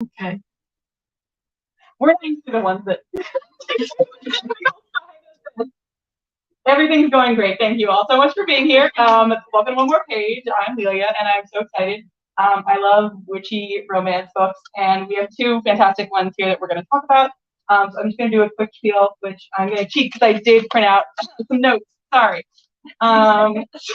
Okay. We're nice to the ones that everything's going great. Thank you all so much for being here. Welcome to One More Page. I'm Lelia, and I'm so excited. I love witchy romance books, and we have two fantastic ones here that we're going to talk about. So I'm just going to do a quick spiel, which I'm going to cheat because I did print out some notes. Sorry. Just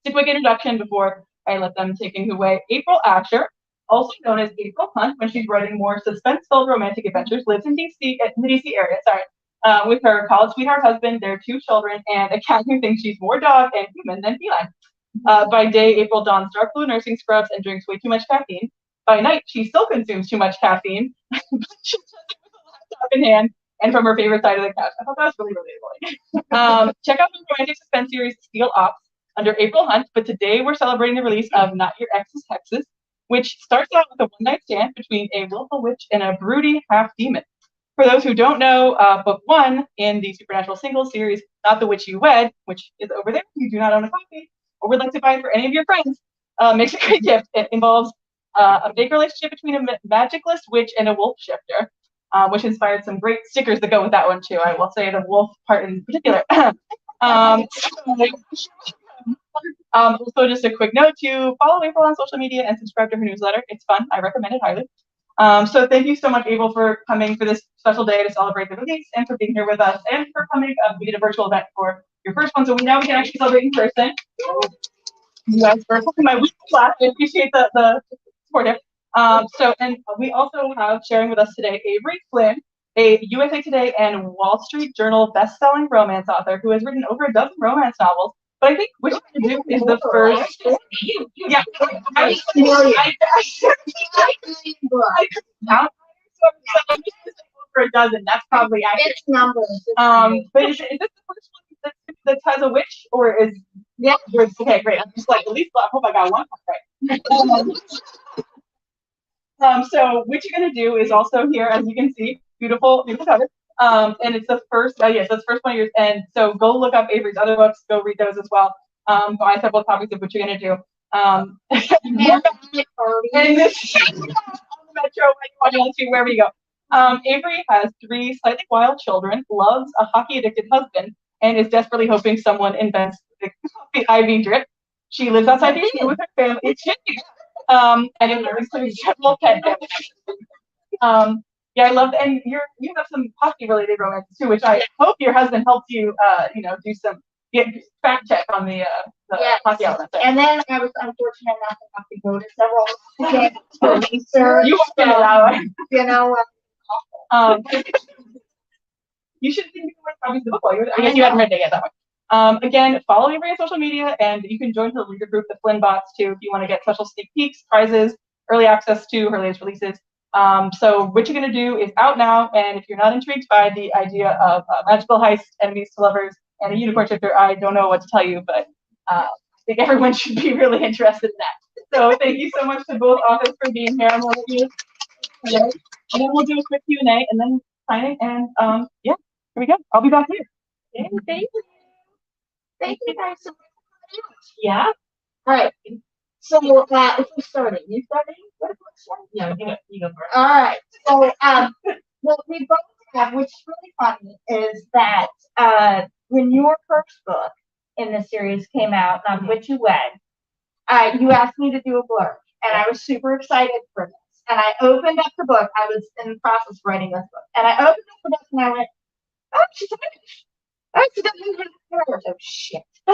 a quick introduction before I let them take things away. April Asher, also known as April Hunt, when she's writing more suspense-filled romantic adventures, lives in DC, in the DC area. With her college sweetheart husband, their two children, and a cat who thinks she's more dog and human than feline. By day, April dons dark blue nursing scrubs and drinks way too much caffeine. By night, she still consumes too much caffeine, but she does it with a laptop in hand and from her favorite side of the couch. I thought that was really relatable. Check out the romantic suspense series Steel Ops under April Hunt, but today we're celebrating the release of Not Your Ex's Hexes, which starts out with a one-night stand between a willful witch and a broody half-demon. For those who don't know, book one in the Supernatural Singles series, Not the Witch You Wed, which is over there if you do not own a copy, or would like to buy it for any of your friends, makes a great gift. It involves a big relationship between a magicless witch and a wolf shifter, which inspired some great stickers that go with that one too. I will say the wolf part in particular. Also, just a quick note to follow April on social media and subscribe to her newsletter. It's fun. I recommend it highly. So thank you so much, April, for coming for this special day to celebrate the release and for being here with us and for coming. We did a virtual event for your first one, so now we can actually celebrate in person. You guys for my weekly class. I appreciate the support here. And we also have sharing with us today Avery Flynn, a USA Today and Wall Street Journal best-selling romance author who has written over a dozen romance novels. But I think Witcha Gonna Do is the first. Yeah, I for a dozen. That's probably accurate. It's numbers. But is this the first one that has a witch, or is okay? Great. I'm just like at least I hope I got one right. So Witcha Gonna Do is also here, as you can see, beautiful cover. And it's the first, yes, that's the first one of yours. And so go look up Avery's other books, go read those as well. Buy several copies of What You're Gonna Do. And this on the metro, wherever you go. Avery has 3 slightly wild children, loves a hockey-addicted husband, and is desperately hoping someone invents the IV drip. She lives outside DC with her family. And it includes several pet yeah, I love, and you have some hockey-related romances too, which I hope your husband helped you, do some fact check on the hockey element. And then I was unfortunate enough to have to go to several games for research. You won't get it that way. You know. You should think of copies of the book while you're there. I guess you hadn't read it yet that way. Again, follow Avery on social media, and you can join the reader group, the Flynn Bots, too, if you want to get special sneak peeks, prizes, early access to her latest releases. So What You're Gonna Do is out now, and if you're not intrigued by the idea of magical heist, enemies to lovers, and a unicorn shifter, I don't know what to tell you, but I think everyone should be really interested in that. So thank you so much to both authors for being here. I'm going to you today, and then we'll do a quick Q&A, and then signing, and here we go. I'll be back here. Okay, thank you. Thank you guys so much. Yeah. All right. So if we started, you started? Yeah, you go for it. All right. So what we both have, which is really funny, is that when your first book in the series came out, Not Witch You Wed, you asked me to do a blurb, and I was super excited for this. And I opened up the book. I was in the process of writing this book, and I opened up the book, and I went, "Oh, she's Irish. Oh, she doesn't even have Irish. Oh shit." So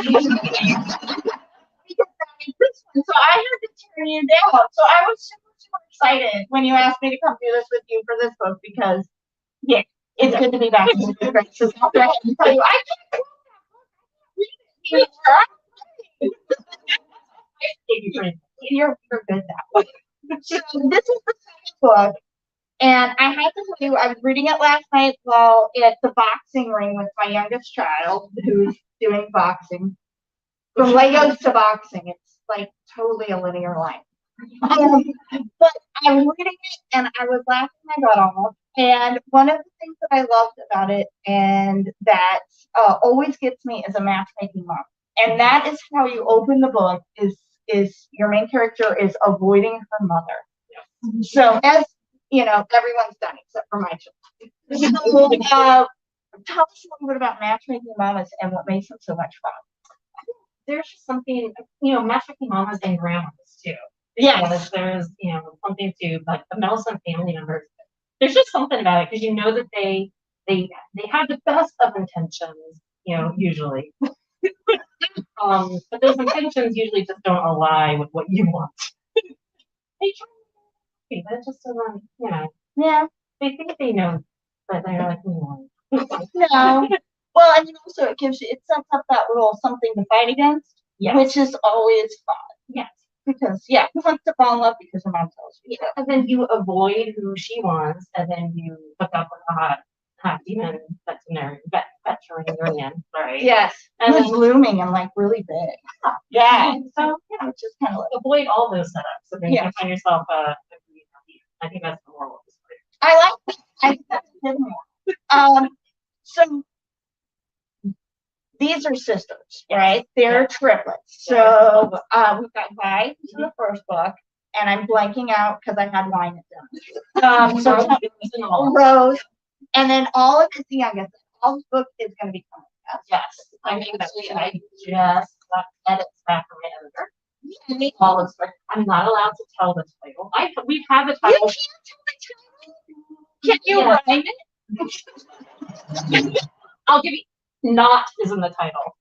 I had to turn you down. So I was super excited when you asked me to come do this with you for this book because, yeah, it's good to be back in the good graces. I'll go ahead and tell you, I can't read it. You're good now. So this is the second book, and I have to tell you, I was reading it last night while at the boxing ring with my youngest child, who's doing boxing. From Legos to boxing, it's like totally a linear line. But I'm reading it and I was laughing my butt off. And one of the things that I loved about it and that always gets me is a matchmaking mom. And that is how you open the book is your main character is avoiding her mother. So as you know, everyone's done except for my children. So, tell us a little bit about matchmaking mamas and what makes them so much fun. There's just something, matchmaking mamas and grandmas too. Yes. There's, something to like the Nelson family members. There's just something about it because you know that they have the best of intentions, usually. But those intentions usually just don't align with what you want. They try, but it just doesn't, Yeah. they think they know, but they're like, No. Well, and also it sets up that little something to fight against, yes. which is always fun. Yes. Because who wants to fall in love because her mom tells you? Yeah. And then you avoid who she wants, and then you hook up with a hot demon veterinarian, right? Yes. And it's blooming and like really big. Yeah. So which is kind of like avoid all those setups, and then you can find yourself I think that's the moral of the story. I like that. I think that's a good one. So these are sisters, right? They're triplets. So we've got Vi in the first book, and I'm blanking out because I had wine at dinner. So Rose, and then all of it's the youngest. All the book is going to be coming out. Yes, I just got edits back from my editor. All of I'm not allowed to tell the title. We've had the title. You can't tell the title. Can you write it? I'll give you. Not is in the title.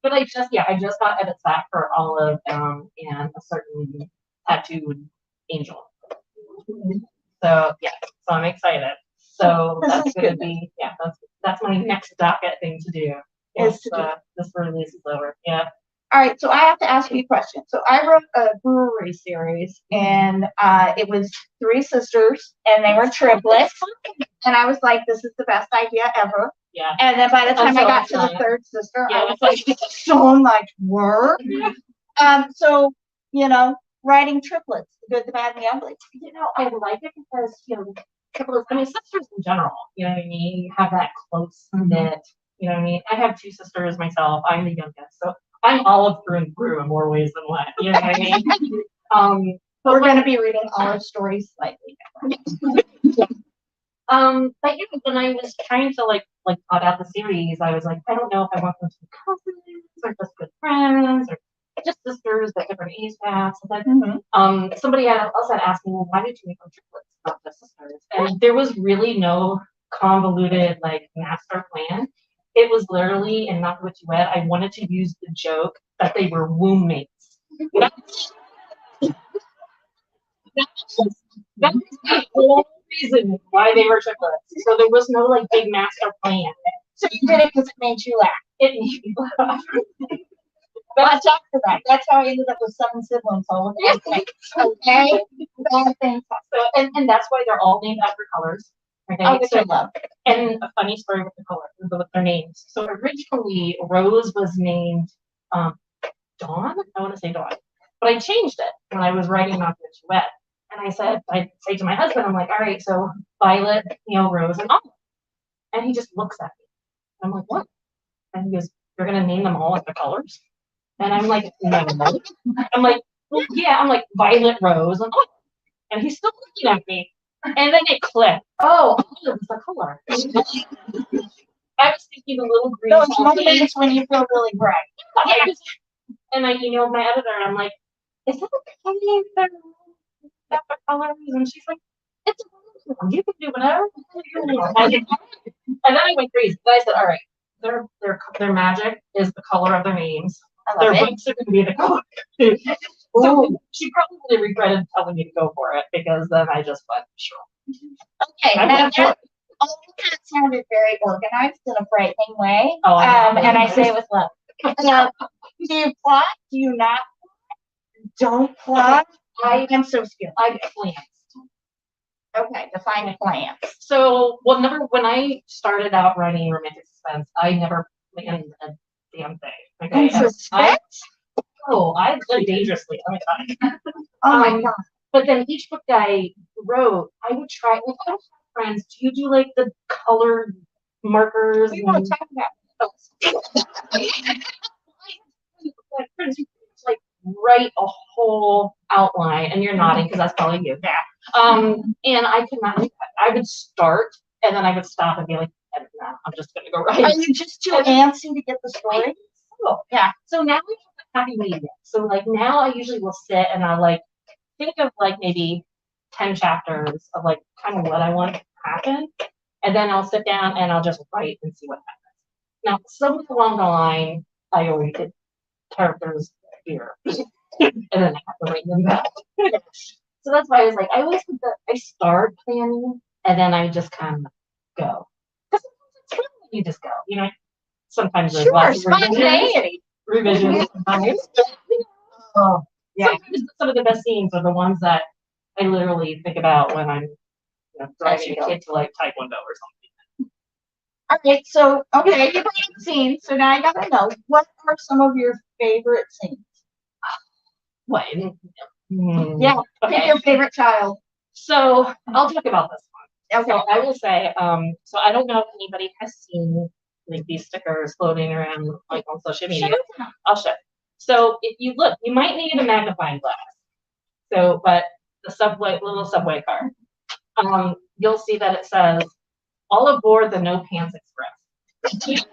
But I just got edits back for Olive and a certain tattooed angel. So so I'm excited. So that's gonna be that's my next docket thing to do. This release is over. Yeah. All right, so I have to ask you a question. So I wrote a brewery series, and it was 3 sisters, and they were triplets. And I was like, this is the best idea ever. Yeah. And then by the time I got to the third sister, I was like, it's so much work. So, writing triplets, the good, the bad, and the ugly. I like it because, triplets, sisters in general, you know what I mean? You have that close knit, you know what I mean? I have 2 sisters myself. I'm the youngest, so I'm Olive through and through in more ways than one. You know what I mean? But we're going to be reading Olive's stories slightly different. But when I was trying to like plot out the series, I was like, I don't know if I want them to be cousins or just good friends or just sisters at different age paths. But somebody else had asked me, well, why did you make them triplets, not just sisters? And there was really no convoluted master plan. It was literally, and not what you read, I wanted to use the joke that they were womb mates. That was the whole reason why they were triplets. So there was no big master plan. So you did it because it made you laugh. It made me laugh. Watch out for that. That's how I ended up with 7 siblings all with okay? Bad things. So, and that's why they're all named after colors. Okay? Oh, which I love. And a funny story with the color, with their names. So originally, Rose was named Dawn. I want to say Dawn. But I changed it when I was writing Not the Duet. And I say to my husband, I'm like, all right, so Violet, Rose, and Olive. And he just looks at me. I'm like, what? And he goes, you're going to name them all after colors? And I'm like, no. I'm like, well, yeah. I'm like, Violet, Rose, and Olive. And he's still looking at me. And then it clicked. Oh, Olive is the color. I was thinking the little green. Those moments when you feel really bright. Yeah. And I emailed my editor, and I'm like, is it okay if they're after colors? And she's like, it's you can do whatever. And then I went crazy. Then I said, all right, their magic is the color of their names. Their books are going to be the color. So she probably regretted telling me to go for it because then I just went, sure. Okay, now all of that sounded very organized in a frightening way. And I say it with love. Do you plot? Do you not? Don't plot? I'm so scared. I planned. Okay, define plans. So, when I started out writing romantic suspense, I never planned a damn thing. Okay? Suspense? I lived dangerously. Let me tell you. Oh my god! But then each book I wrote, I would try. I have friends. Do you do the colored markers? We want to talk about those. Friends who write a whole outline, and you're nodding because that's probably you. Yeah. And I could not do that. I would start and then I would stop and be like, nah, I'm just gonna go Are write. you just too antsy to get the story? So, yeah. So now we have a happy medium. So like now I usually will sit and I'll like think of like maybe 10 chapters of like kind of what I want to happen. And then I'll sit down and I'll just write and see what happens. Now, somewhere along the line, I always get characters here. And then I have to write them back. So that's why I was like, I always think that I start planning and then I just kind of go. Because sometimes it's fun when you just go. You know, sometimes there's Sure, lots of spontaneity. revisions. Oh, yeah. Sometimes some of the best scenes are the ones that I literally think about when I'm driving a kid to like Taekwondo or something. All right, so okay, you brought up scenes, so now I gotta know, what are some of your favorite scenes? What? Yeah, pick Okay. your favorite child. So I'll talk about this one. Okay. So I will say, so I don't know if anybody has seen like these stickers floating around like on social media. I'll show. So if you look, you might need a magnifying glass. So, but the little subway car, you'll see that it says, "All aboard the No Pants Express."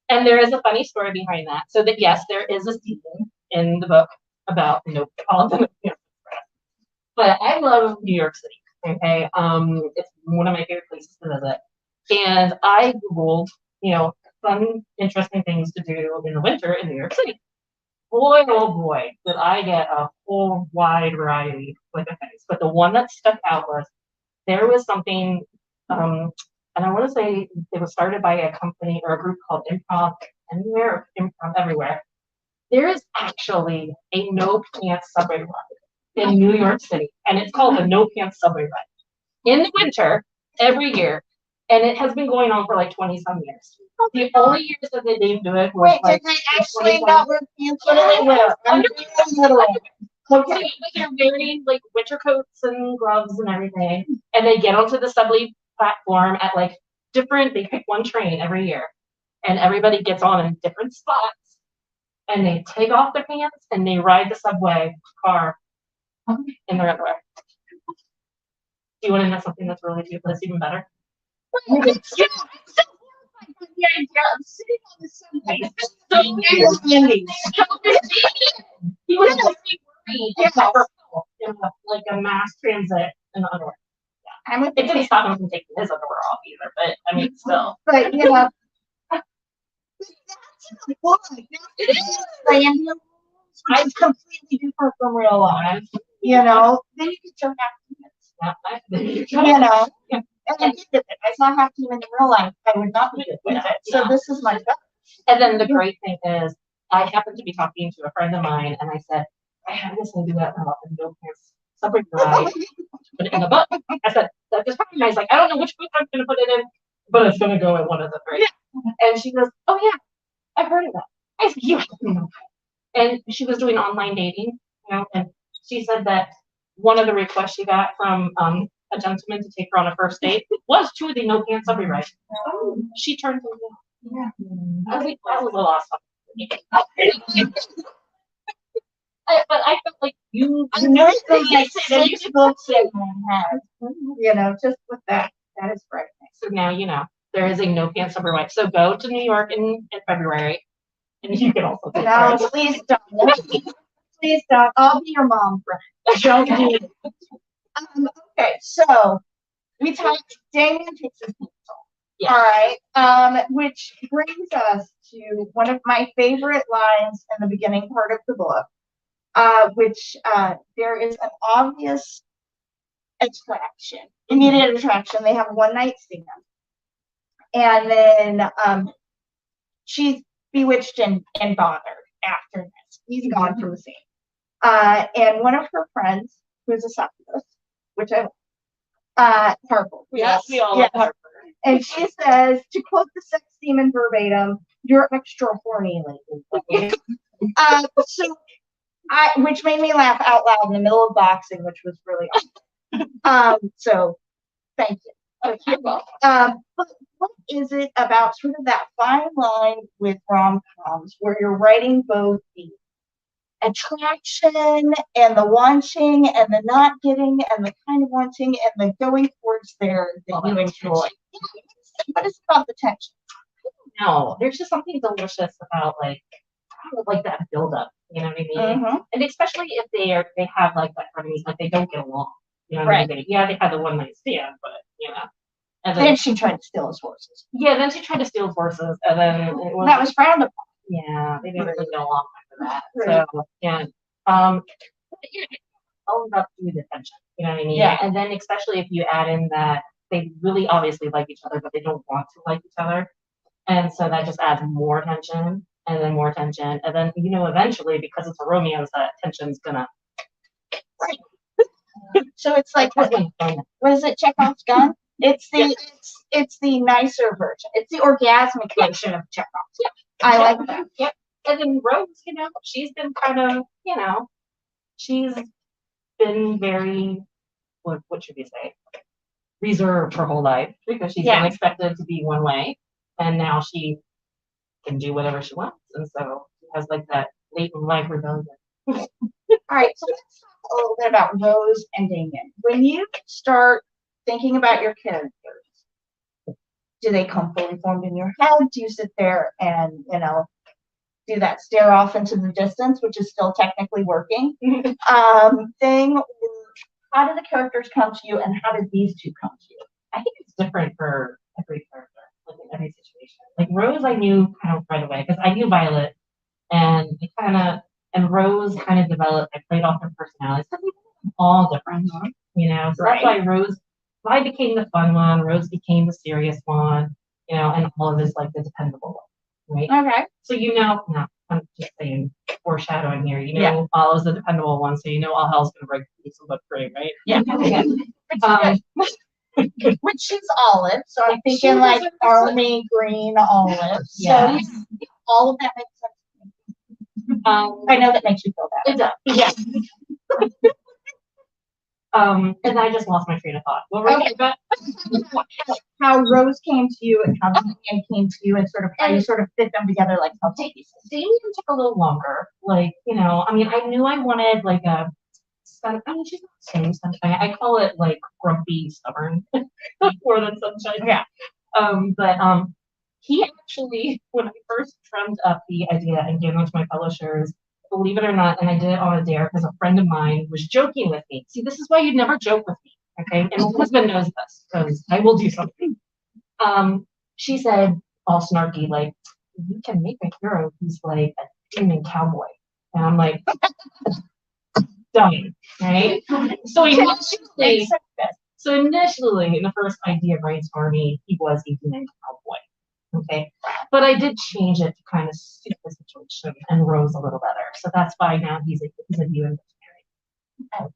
And there is a funny story behind that. So that yes, there is a scene in the book about all of the No Pants Express. But I love New York City. Okay, it's one of my favorite places to visit. And I Googled, fun, interesting things to do in the winter in New York City. Boy, oh boy, did I get a whole wide variety of things. But the one that stuck out was there was something, and I want to say it was started by a company or a group called Improv Anywhere or Improv Everywhere. There is actually a no pants subway ride in New York City, and it's called the No Pants Subway Ride in the winter every year, and it has been going on for like 20-some years. The only years that they didn't do it was Wait, like did they actually not wear pants? What do they wear? Okay. They're wearing like winter coats and gloves and everything, and they get onto the subway platform at like different. They pick one train every year, and everybody gets on in different spots, and they take off their pants and they ride the subway car in their underwear. Do you want to know something that's really cute? That's even better. I'm so horrified by the idea of sitting on the subway. He was in like a mass transit in the underwear. I'm with It didn't stop him from taking his underwear off either, but I mean, still. But that's in the book. It is random, which is completely different from real life. Then you get your happiness. And I did it. I saw half team in real life. I would not be good with it. So this is my best. And then the great thing is, I happened to be talking to a friend of mine, and I said, I have this thing do that now, and no pants subway ride. Put it in the book. I said, that is probably nice. Like, I don't know which book I'm going to put it in, but it's going to go in one of the three. And she goes, oh yeah, I've heard of that. I said, you have to know. And she was doing online dating, and she said that one of the requests she got from a gentleman to take her on a first date was to the No Pants Subway Ride. She turned to me. Yeah. I was like, that was a little awesome. But I felt like you know like 6 books in my head. Just with that. That is frightening. So now there is a No Pants Subway Ride. So go to New York in February, and you can also take No, please don't. Please don't. I'll be your mom, friend. Don't do it. Okay, so we talked Damien takes his pencil. Yes. All right. Which brings us to one of my favorite lines in the beginning part of the book, which there is an obvious attraction, immediate attraction. They have a one-night stand. And then she's bewitched and bothered after this. He's gone from the scene. And one of her friends, who's a succubus, which I Harper. Yes, we all love Harper. And she says, to quote the sex demon verbatim, "You're extra horny lately." Which made me laugh out loud in the middle of boxing, which was really awesome. So thank you. Okay, well. But what is it about sort of that fine line with rom-coms where you're writing both the attraction and the wanting and the not getting and the kind of wanting and the going towards there that you enjoy. Yeah, but it's about the tension. No, there's just something delicious about like that build up. You know what I mean? And especially if they have like that frenemies, like they don't get along. You know what I mean? Yeah, they had the one night stand, but you know. And then she tried to steal his horses. Yeah, then she tried to steal his horses, and then that was frowned upon. Yeah, they didn't really get along after that. So yeah, all about the attention. You know what I mean? Yeah. And then especially if you add in that they really obviously like each other, but they don't want to like each other, and so that just adds more tension, and then more tension, and then eventually because it's a Romeo, that tension's gonna. So it's like what is it? Chekhov's gun. It's the nicer version. It's the orgasmic version of Chekhov's. Yeah. I like that. Yep. And then Rose, she's been kind of, she's been very, what should we say, reserved her whole life because she's been expected to be one way, and now she can do whatever she wants, and so she has like that late in life rebellion. All right, so let's talk a little bit about Rose and Damien. When you start thinking about your characters, do they come fully formed in your head? Do you sit there and do that stare off into the distance, which is still technically working thing? How do the characters come to you, and how did these two come to you? I think it's different for every character, like in every situation. Like Rose, I knew kind of right away because I knew Violet, and Rose kind of developed. I played off their personalities because they're all different, So that's why Rose. I became the fun one. Rose became the serious one, and Olive is like the dependable one, right? Okay. So no, I'm just saying foreshadowing here. Olive's the dependable one, so all hell's gonna break loose and look great, right? Yeah. Which is Olive, so I'm thinking like army green olive. Yeah. So all of that makes sense. I know that makes you feel better. It does. Yeah. And I just lost my train of thought. What were you about? How Rose came to you and how Damien came to you and sort of how you sort of fit them together like puzzle pieces. Damien took a little longer. Like, I knew I wanted like a she's not saying sunshine. I call it like grumpy, stubborn more than sunshine. Yeah. But he actually, when I first drummed up the idea and gave it to my publishers, believe it or not, and I did it on a dare because a friend of mine was joking with me. See, this is why you'd never joke with me, okay? And my husband knows this because I will do something. She said, all snarky, like, you can make a hero who's like a demon cowboy. And I'm like, done, right? So initially, in the first idea brainstorming, he was a demon cowboy. Okay, but I did change it to kind of suit the situation and Rose a little better. So that's why now he's a demon veterinarian. I love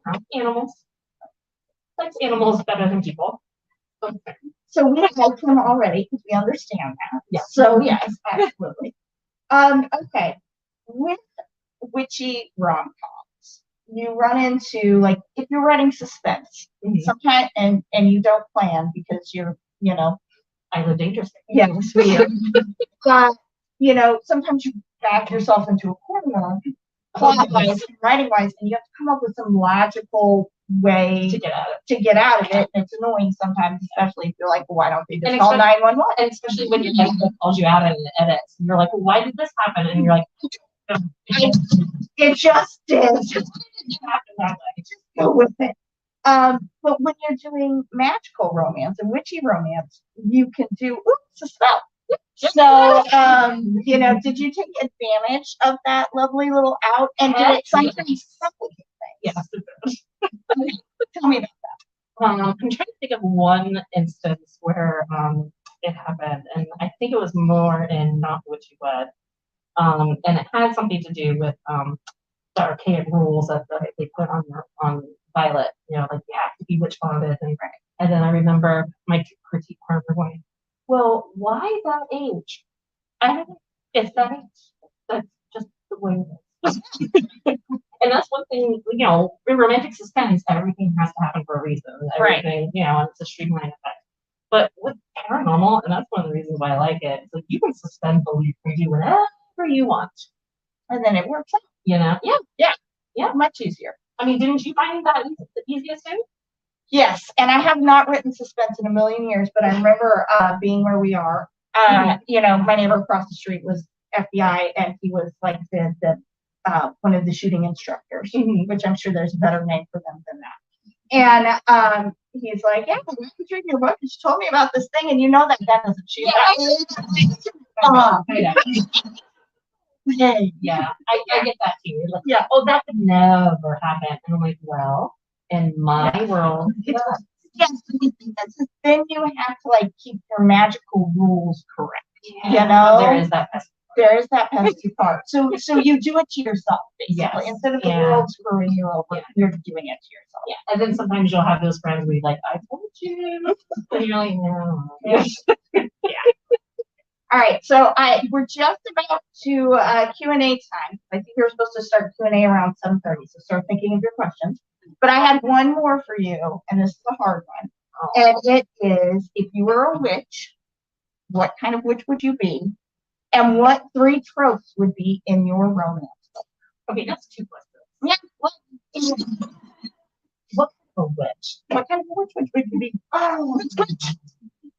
that. Animals. Likes animals better than people. Okay. So we like him already because we understand that. Yeah. So yes, absolutely. Okay. With witchy rom-coms, you run into like if you're writing suspense, sometimes and you don't plan because you're I live dangerously. Yes, we do. But sometimes you back yourself into a corner, plot-wise, writing-wise, and you have to come up with some logical way to get out of it. And it's annoying sometimes, especially if you're like, well, why don't they just call 911? And especially when your editor calls you out and it edits, and you're like, well, why did this happen? And you're like, it just did. It just happened that way. Just go with it. But when you're doing magical romance and witchy romance, you can do a spell. So, did you take advantage of that lovely little out? And did it sometimes complicate things? Yes, it did. Tell me about that. I'm trying to think of one instance where it happened, and I think it was more in Not Witchy Wed. And it had something to do with the archaic rules that they put on Violet, like you have to be witch bonded, and then I remember my critique partner going, well, why that age? I don't know. It's that age. That's just the way it is. And that's one thing, in romantic suspense, everything has to happen for a reason. Everything, it's a streamline effect. But with paranormal, and that's one of the reasons why I like it, it's like you can suspend belief and do whatever you want. and then it works out. You know? Yeah, much easier. I mean, didn't you find that the easiest too? Yes, and I have not written suspense in a million years, but I remember being where we are. You know, my neighbor across the street was FBI, and he was like the one of the shooting instructors, which I'm sure there's a better name for them than that. And he's like, yeah, I was reading your book, and she told me about this thing, and you know that gun doesn't shoot. Yeah, I get that too. Like, yeah, oh, that could never happen. And I'm like, well, in my world, Yes, that's the thing. You have to like keep your magical rules correct. You know, there is that pesky part. So you do it to yourself, basically. Yes. Instead of the world screwing you over, you're doing it to yourself. Yeah, and then sometimes you'll have those friends where you're like, I told you, and you're like, no. All right, so we're just about to Q&A time. I think we were supposed to start Q&A around 7:30, so start thinking of your questions. But I had one more for you, and this is a hard one. And it is, if you were a witch, what kind of witch would you be? And what 3 tropes would be in your romance? Okay, that's 2 questions. Yeah. What kind of a witch? What kind of witch would you be? Oh,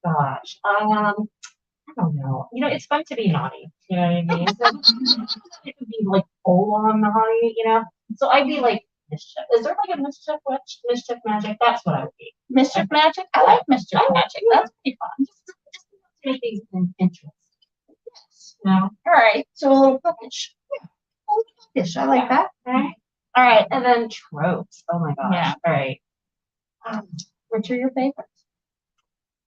gosh. I don't know. You know, it's fun to be naughty. You know what I mean? So, it would be like full on naughty, you know? So I'd be like mischief. Is there like a mischief witch? Mischief magic? That's what I would be. Mischief magic? I like mischief magic. That's pretty fun. Just to make things interesting. Yes. You know? All right. So a little puckish. Yeah. A little puckish. I like that. All right. And then tropes. Oh my gosh. Yeah. All right. Which are your favorites?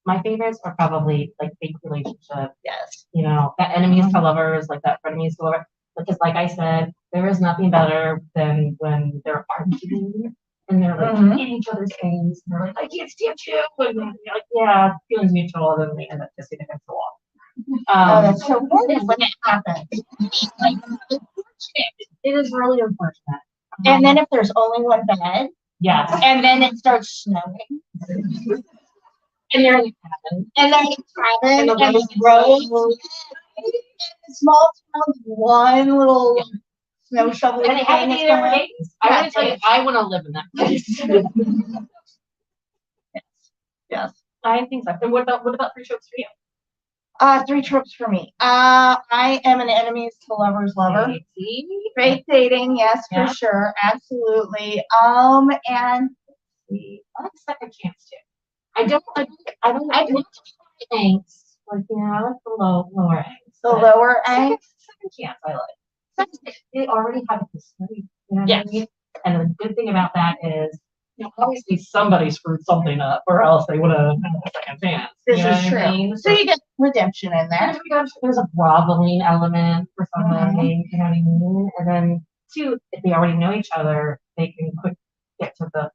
My favorites are probably like fake relationships. Yes. You know, that enemies to lovers, like that frenemies to lovers. Because like I said, there is nothing better than when they're arguing and they're like in each other's things. And they're like, I can't stand you. And you're like, yeah, feelings mutual. And then they end up kissing against the wall. Oh, that's so funny when it happens. It is really unfortunate. And then if there's only one bed, yes. And then it starts snowing. And you're in the cabin. And then it's cabin and the road. In small towns, one little snow shovel. And they haven't been there for days. I want to tell you, I want to live in that place. Yes. I think so. And what about 3 tropes for you? 3 tropes for me. I am an enemies to lovers lover. Fake dating, yes, for sure, absolutely. And I like second chance too. I don't like angst. Like, you know, I like the lower angst. The lower angst. Second chance I like. They already have a history. You know what I mean? And the good thing about that is, you know, obviously somebody screwed something up, or else they would have had a second chance. This is true. I mean? So you get redemption in there. There's a groveling element for somebody, you know what I mean? And then 2, if they already know each other, they can quick get to the.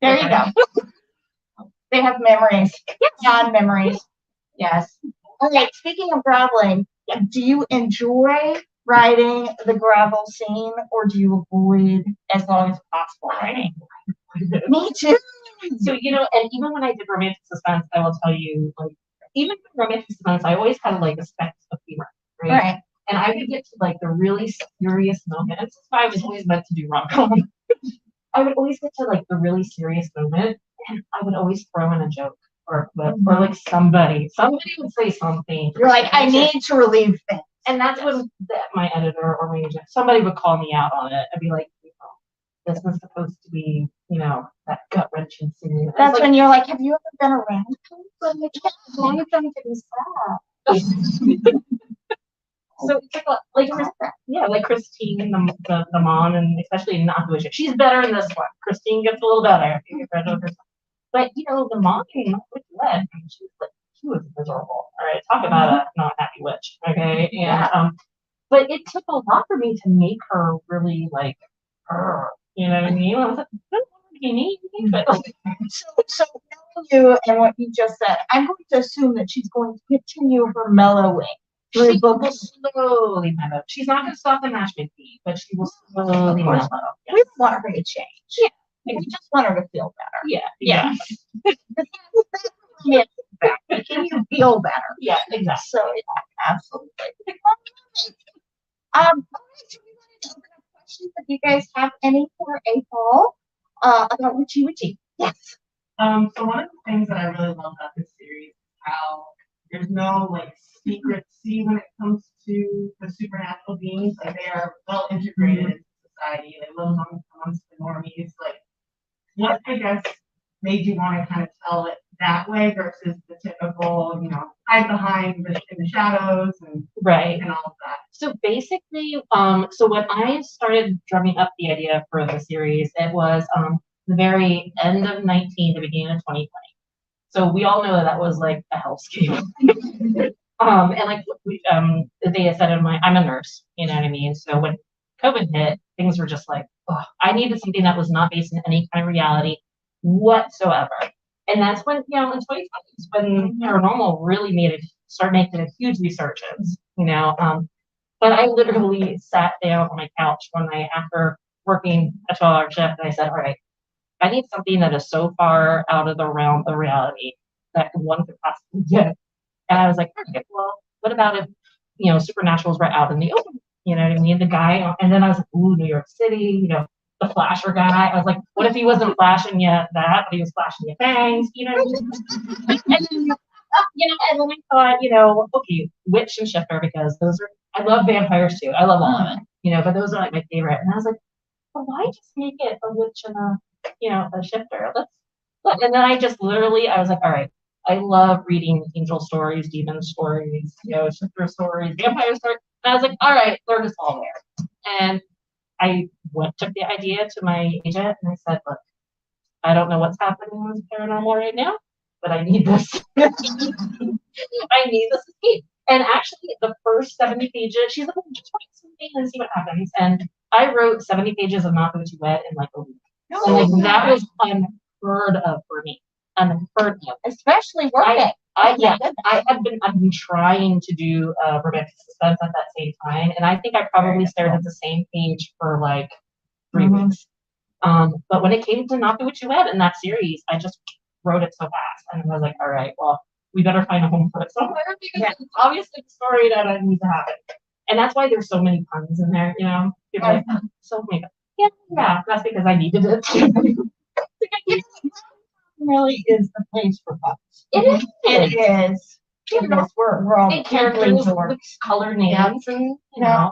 There you go. They have memories. Beyond memories. Yes. Okay, speaking of groveling, do you enjoy writing the gravel scene, or do you avoid as long as possible writing? Me too. So, you know, and even when I did romantic suspense, I will tell you, like, even with romantic suspense, I always had like a speck of humor, right? And I would get to like the really serious moments. That's why I was always meant to do rom-com. I would always get to like the really serious moment, and I would always throw in a joke or like somebody would say something. You're like, I need to relieve things. And that's when my editor or my agent, somebody would call me out on it and be like, you know, this was supposed to be, you know, that gut wrenching scene. That's when you're like, have you ever been around? As long as them to be sad. So it's like Christine, the mom, and especially not the witch. She's better in this one. Christine gets a little better. But you know, the mom in Witch Led, she was miserable. All right, talk about a not happy witch. Okay, and but it took a lot for me to make her really like her. You know what I mean? I was like, what do you mean? But so knowing you and what you just said, I'm going to assume that she's going to continue her mellowing. She will slowly mellow. She's not going to stop the matchmaking, but she will slowly mellow. Yeah. We want her to change. Yeah. We just want her to feel better. Yeah. Can you feel better? Yeah, exactly. So absolutely. questions if you guys have any for April about Witchy Witchy. Yes. So one of the things that I really love about this series is how there's no like secrecy when it comes to the supernatural beings. Like they are well integrated into society. They live amongst the normies. Like what I guess made you want to kind of tell it that way versus the typical, hide behind in the shadows and Right. and all of that. So basically, so when I started drumming up the idea for the series, it was the very end of 19, the beginning of 2020. So we all know that was like a hellscape. And like they had said I'm a nurse, you know what I mean? So when COVID hit, things were just like, oh, I needed something that was not based in any kind of reality whatsoever. And that's when, in 2020 is when paranormal really started making a huge resurgence, But I literally sat down on my couch one night after working a 12-hour shift, and I said, all right, I need something that is so far out of the realm of reality that one could possibly get. And I was like, okay, well, what about if, supernaturals were out in the open? You know what I mean? The guy, and then I was like, ooh, New York City, the flasher guy. I was like, what if he wasn't flashing yet that, but he was flashing your fangs, and then I thought, okay, witch and shifter, because I love vampires too. I love all of it, but those are like my favorite. And I was like, well, why just make it a witch and a shifter? And then I just literally, I was like, all right, I love reading angel stories, demon stories, shifter stories, vampire stories. And I was like, all right, they're just all there. And I took the idea to my agent and I said, look, I don't know what's happening with paranormal right now, but I need this. I need this escape. And actually, the first 70 pages, she's like, just write something and see what happens. And I wrote 70 pages of Not Going to Wed in like a week. And like that was unheard of for me. Unheard of. Especially working. I've been trying to do romantic suspense at that same time, and I think I probably stared at the same page for like 3 weeks. But when it came to Not Be What You Wed in that series, I just wrote it so fast, and I was like, all right, well, we better find a home for it somewhere because it's obviously the story that I need to have it. And that's why there's so many puns in there, People are like, so many. Yeah, that's because I needed it. Really is the place for puns. It is. We're all characters with color names and Yeah.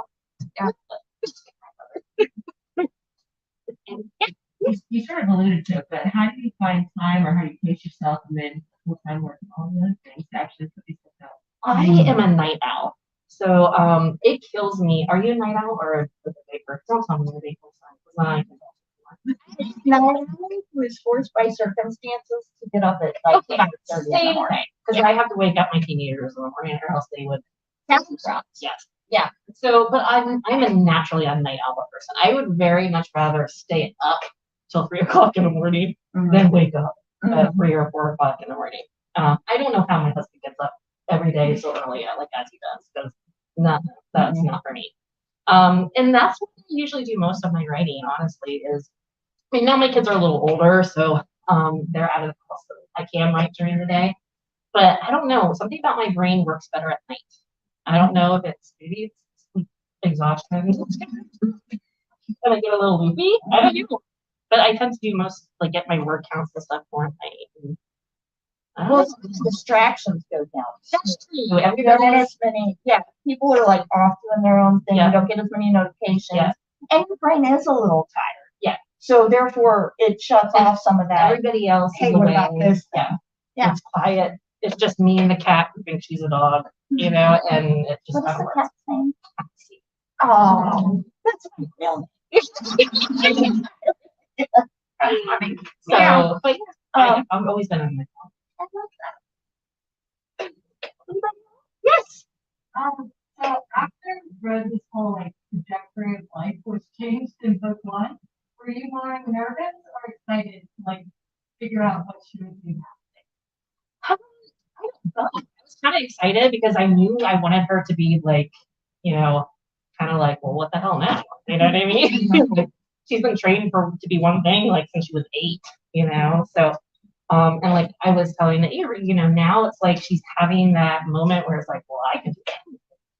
You sort of alluded to it, but how do you find time or how do you pace yourself and then full time work and all the other things to actually put these books out? I am a night owl. So it kills me. Are you a night owl or a vapor? Don't tell me you're a vapor. No, I was forced by circumstances to get up at like 5:30 in the morning. Because I have to wake up my teenagers in the morning or else they would. Yes. Yeah. So, but I'm naturally a night owl person. I would very much rather stay up till 3 o'clock in the morning than wake up at 3 or 4 o'clock in the morning. I don't know how my husband gets up every day so early, like as he does, because that's not for me. And that's what I usually do most of my writing, honestly, now my kids are a little older, so they're out of the house, so I can write during the day. But I don't know, something about my brain works better at night. I don't know if maybe it's sleep exhaustion. And I get a little loopy. I don't know. But I tend to do get my word counts and stuff more at night. Well, distractions go down. That's true. You don't get as many. Yeah, people are like off doing their own thing. You don't get as many notifications, and your brain is a little tired. Yeah. So therefore, it shuts off some of that. Everybody else is what away. about this? Yeah. It's quiet. It's just me and the cat who thinks she's a dog, and it just What's kind of the works. cat's name? Oh, that's my real name. Funny. So, but I've always been on my phone. I love that. Yes. So after Rose's whole trajectory of life was changed in book 1, were you more nervous or excited to figure out what she would do I was kind of excited because I knew I wanted her to be kind of like, well, what the hell now? You know what I mean? She's been trained to be one thing since she was 8, So, and I was telling Avery, now it's like she's having that moment where it's like, well, I can do that.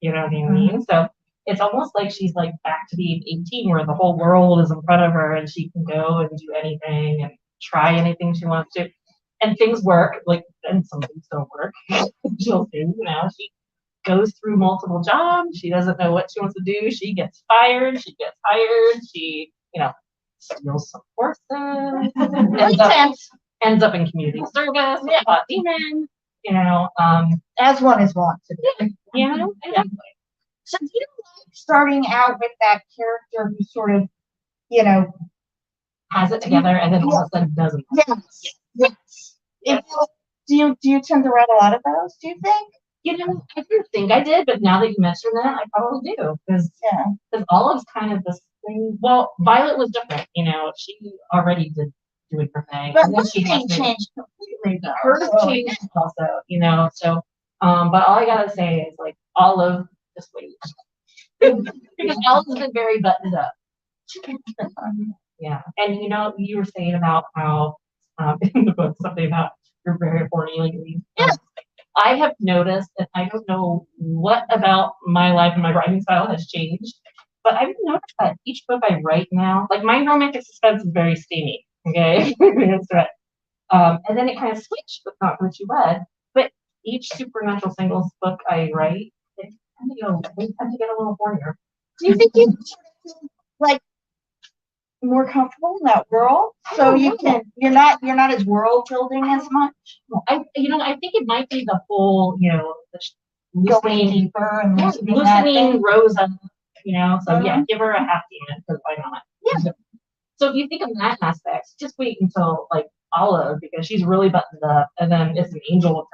You know what I mean? So it's almost like she's like back to being 18, where the whole world is in front of her and she can go and do anything and try anything she wants to. And things work, like, and some things don't work. She'll do, she goes through multiple jobs. She doesn't know what she wants to do. She gets fired. She gets hired. She, steals some horses. ends up in community service. Yeah, demon. As one is wont to do. Exactly. So do you like starting out with that character who sort of, has it together and then all of a sudden doesn't? Yes. Do you tend to write a lot of those? Do you think? I didn't think I did, but now that you mention that, I probably do. Because Olive's kind of this thing. Well, Violet was different. She already did doing her thing. But and then she changed completely, though. Hers changed also, So, but all I gotta say is, like, Olive, just wait. Because Olive's been very buttoned up. Yeah. And, you were saying about how, in the book, something about you're very horny lately. Yes. I have noticed, and I don't know what about my life and my writing style has changed, but I've noticed that each book I write now, like, my romantic suspense is very steamy. Okay. That's right. And then it kind of switched with Not What You Read. But each supernatural singles book I write, they tend to get a little hornier. Do you think you feel like more comfortable in that world? So you're not as world building as much? I think it might be the whole, Going deeper and loosening Rose up, so give her a half demon, because why not? Yeah. So if you think of that aspect, just wait until, like, Olive, because she's really buttoned up, and then it's an angel with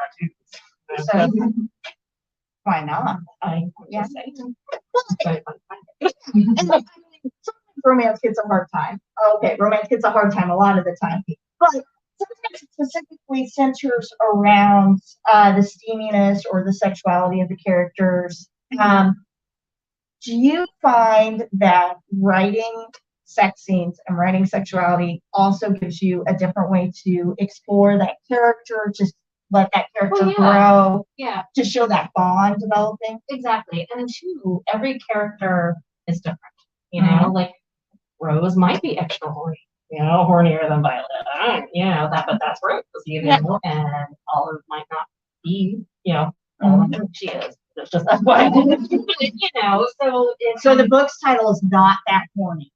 tattoos. So why not? I just say. And sometimes romance gets a hard time. Okay, romance gets a hard time a lot of the time, but sometimes it specifically centers around the steaminess or the sexuality of the characters. Do you find that writing sex scenes and writing sexuality also gives you a different way to explore that character, just let that character grow, to show that bond developing? Exactly. And two, every character is different, like Rose might be extra horny, hornier than Violet. But that's Rose, and Olive might not be, she is. It's just that's why, so the book's title is Not That Horny.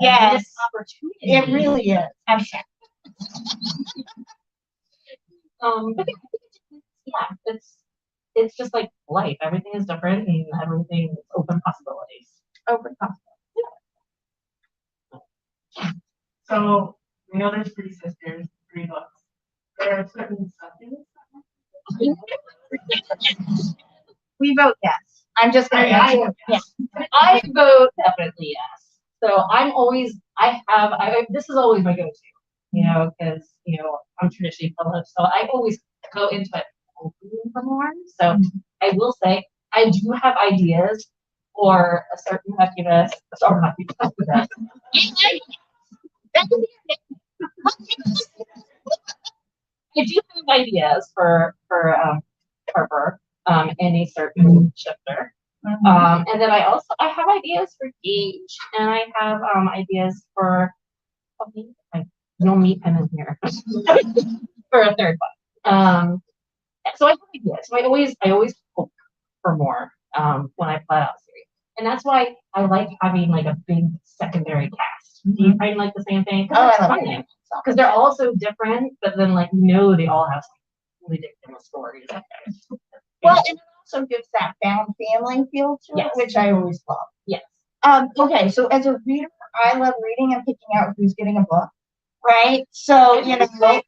Yes, opportunity. It really is. I'm sorry. But it's just like life. Everything is different, and everything is open possibilities. Open possibilities. Yeah. So we know there's 3 sisters, 3 books. There are certain subjects. We vote yes. I'm just going to answer yes. I vote definitely yes. So this is always my go-to, because, I'm traditionally published, so I always go into it hoping for more. So I will say, I do have ideas for a certain Hexes, or not Hexes. I do have ideas for Harper, and a certain shifter. And then I have ideas for Gage, and I have ideas for you'll meet him in here for a third one. So I have ideas. So I always hope for more when I plot out series, and that's why I like having like a big secondary cast. Do you find like the same thing? Oh, I love it. Because they're all so different, but then they all have some ridiculous stories. Well, and it also gives that found family feel to it, which I always love. Yes. Okay, so as a reader, I love reading and picking out who's getting a book, right? So, we're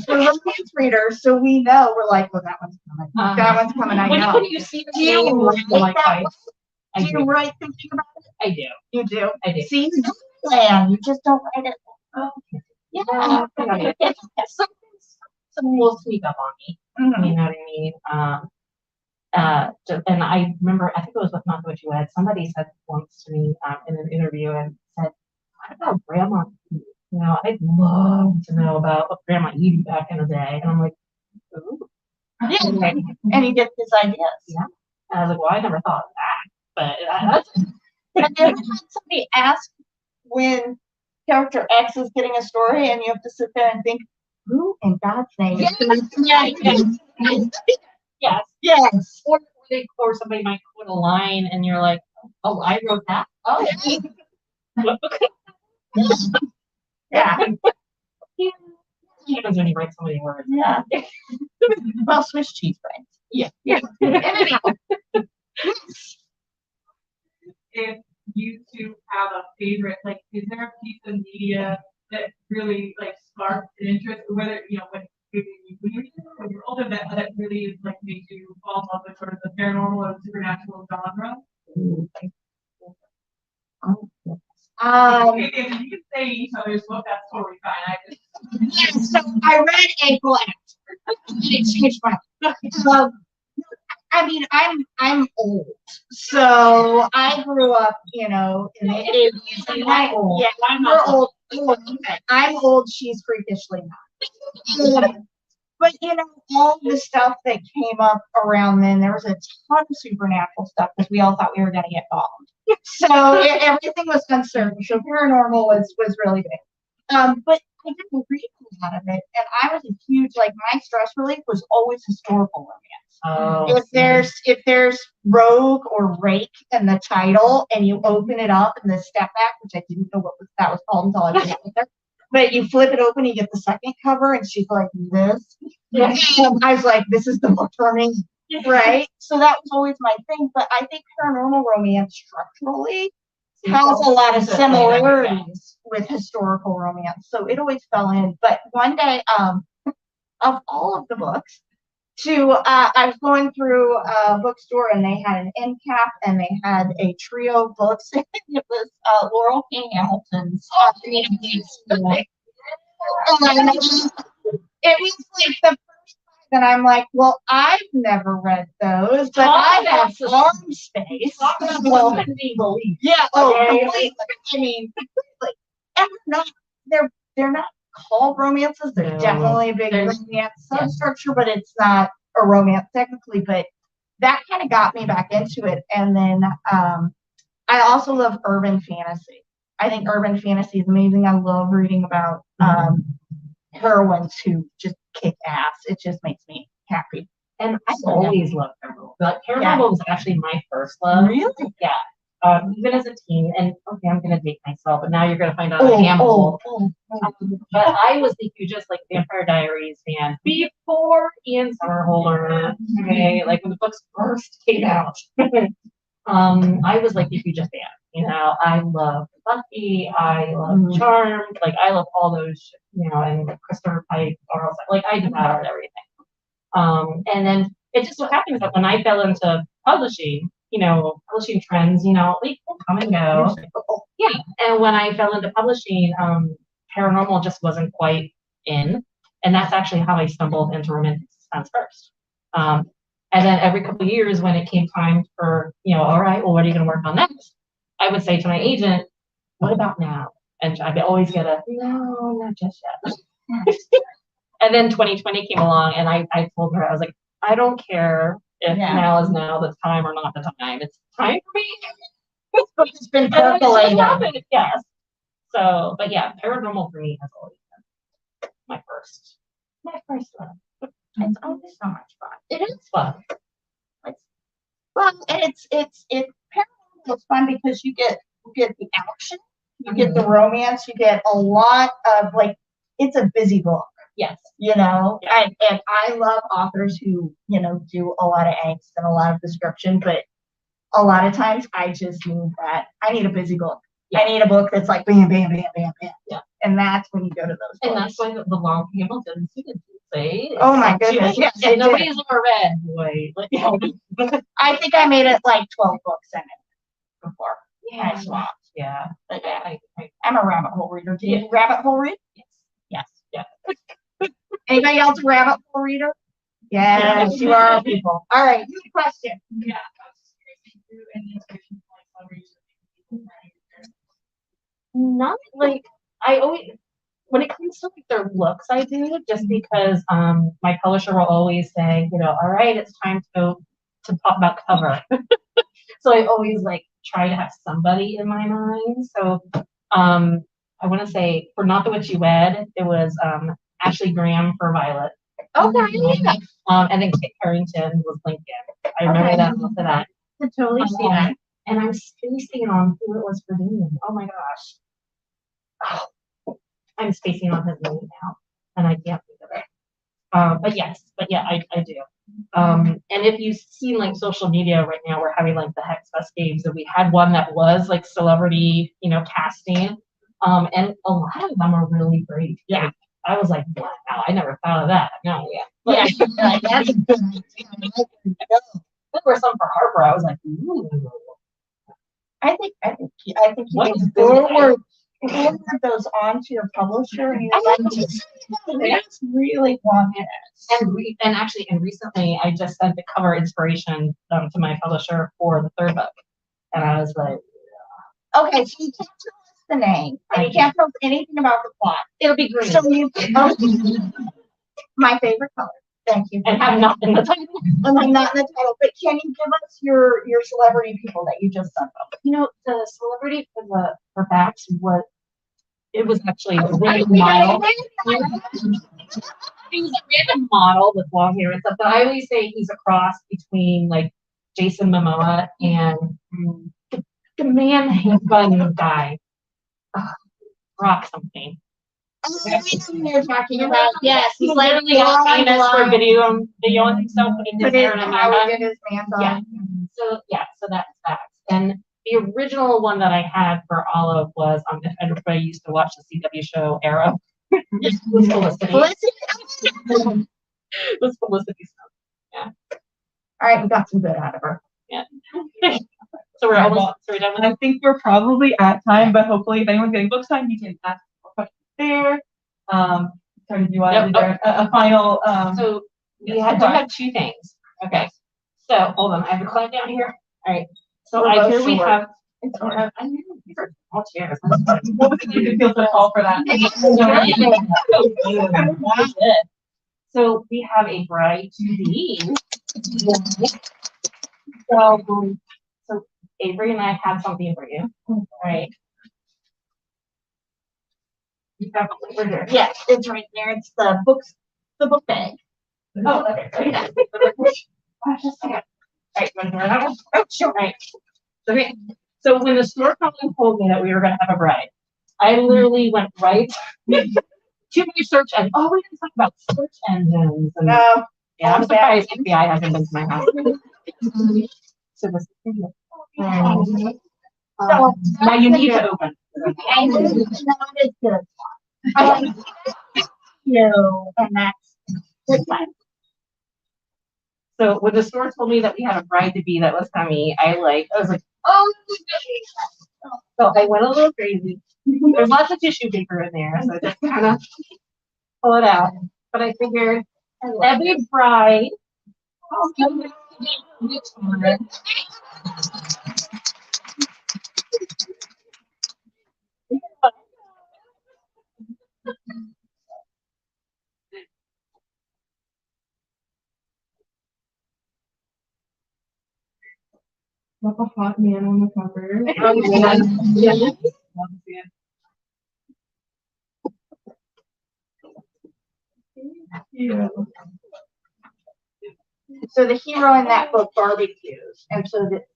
romance readers, so we know, we're like, well, that one's coming. That one's coming, I know. When you see do you write that way? Do you write thinking about it? I do. You do? I do. See, you plan, you just don't write it. Yeah. Someone will sneak up on me. You know what I mean? And I remember, I think it was with Not What You Read, somebody said once to me in an interview and said, what about Grandma Edie? I'd love to know about Grandma Edie back in the day. And I'm like, ooh. Yeah. And he gets his ideas. Yeah. And I was like, well, I never thought of that, but that's Have you ever had somebody ask when character X is getting a story and you have to sit there and think, who in God's name is yes. Yes. Or somebody might quote a line and you're like, oh, I wrote that. Oh, Yeah. yeah. Happens when you write so many words. Yeah. Well, Swiss cheese friends. Yeah. Yeah. Anyhow. If you two have a favorite, like, is there a piece of media that really like sparked an interest, whether when you're older, that really like made you fall in love with sort of the paranormal or supernatural genre? If you can say each other's book, that's totally fine. I just Yes, so I read a blast. It changed my I mean, I'm old, so I grew up, in the 80s. And we're old. I'm old. She's freakishly not. But all the stuff that came up around then, there was a ton of supernatural stuff because we all thought we were going to get bombed. So everything was uncertain. So paranormal was really big. But I didn't read a lot of it, and I was a huge my stress relief was always historical romance. Oh, If there's rogue or rake in the title, and you open it up in the step back, which I didn't know that was called until I was out there. But you flip it open, you get the second cover, and she's like this. Yeah. I was like, this is the book for me, right? So that was always my thing. But I think paranormal romance structurally has a lot of similarities with historical romance, so it always fell in. But one day, of all of the books, I was going through a bookstore and they had an end cap and they had a trio of books. It was Laurel K. Hamilton's. It was like the first time that I'm like, well, I've never read those, but I have arm space. Well, yeah, completely. I mean, completely. And they're not called romances. They're definitely a big romance substructure, but it's not a romance technically. But that kind of got me back into it. And then I also love urban fantasy. I think urban fantasy is amazing. I love reading about heroines who just kick ass. It just makes me happy. And I've always loved paranormal. But paranormal was actually my first love. Really? Yeah. Even as a teen, and okay, I'm gonna date myself, but now you're gonna find out I am old. But I was the hugest Vampire Diaries fan before Ian Somerhalder. Okay, when the books first came out. I was the hugest fan. I love Buffy, I love Charmed, I love all those, and Christopher Pike, or I devoured everything. And then it just so happens that when I fell into publishing, publishing trends, they come and go. Yeah. And when I fell into publishing, paranormal just wasn't quite in. And that's actually how I stumbled into romantic suspense first. And then every couple of years when it came time for, all right, well, what are you going to work on next? I would say to my agent, what about now? And I'd always get a, no, not just yet. And then 2020 came along and I told her, I was like, I don't care if now is now the time or not the time. It's time for me. It's been percolating. Yes. So, but yeah, paranormal for me has always been my first one. It's always so much fun. It is fun. Well, and it's paranormal is fun because you get the action, you get the romance, you get a lot of it's a busy book. Yes. And I love authors who, do a lot of angst and a lot of description, but a lot of times I just need that. I need a busy book. Yeah. I need a book that's bam, bam, bam, bam, bam. Yeah. And that's when you go to those books. And that's why the long Hamilton say. Oh my goodness. Yes, nobody's ever read. Boy. I think I made it 12 books in it before. Yeah. I swapped. Yeah. But I'm a rabbit hole reader. Do you rabbit hole read? Yes. Yeah. Anybody else a rabbit hole reader? Yes, you are people. All right, new question. Yeah. Not I always when it comes to their looks, I do just because my publisher will always say, all right, it's time to go to talk about cover. So I always like try to have somebody in my mind. So I want to say for Not the Witch You Wed, it was Ashley Graham for Violet. Okay. And then Kit Harington was Lincoln. I remember Okay. that most of that. I can totally see that. And I'm spacing on who it was for Damon. Oh my gosh. Oh, I'm spacing on his name now, and I can't think of it. But yeah, I do. And if you've seen like social media right now, we're having like the Hex Fest games, and we had one that was like celebrity, casting. And a lot of them are really great. Yeah. I was like, wow, I never thought of that. No, yeah. Yeah. That's there were some for Harper. I was like, ooh. I think you What can is this? forward those on to your publisher and you're like, that's really want it. And recently I just sent the cover inspiration to my publisher for the third book. And I was like, Okay, so you can't tell us the name and you can't tell us anything about the plot. it'll be green. So you my favorite color. Thank you. And have not in the title. And I'm not in the title, but can you give us your celebrity people that you just sent them? The celebrity for Bax was actually a random model. He was a random model with long hair and stuff, but I always say he's a cross between like Jason Momoa and the man handgun guy. Rock something. You're talking about, yes, He's literally got famous for video and himself putting his hair in a how handgun. he did his man Yeah. So that's that. And the original one that I had for Olive was if everybody used to watch the CW show Arrow. It was Felicity. It was Felicity stuff. All right, we got some good out of her. Yeah. So we're done with I think we're probably at time, but hopefully if anyone's getting book signed, you can ask more questions there. Sorry, do you want to do there a final? So we do have two things. Okay. So hold on, I have a client down here. All right. So here we have. I know these are all chairs. What was it you feel so tall for that? So we have a bride to be. So Avery and I have something for you. All right. You have it over here. Yes, it's right there. It's the book bag. Oh, okay. Just a second. All right, you want to hear that one? Oh, sure. All right. Okay. So when the store company told me that we were going to have a bride, I literally went right to my search engine. Oh, we didn't talk about search engines. And, No. yeah, I'm surprised FBI hasn't been to my house. So this So now you need to open. I know it's not as good. I you, and that's good one. So when the store told me that we had a bride to be that was coming, I was like, oh, so I went a little crazy. There's lots of tissue paper in there, so I just kind of pull it out. But I figured every bride. Like a hot man on the cover. Yeah. So the hero in that book barbecues, and so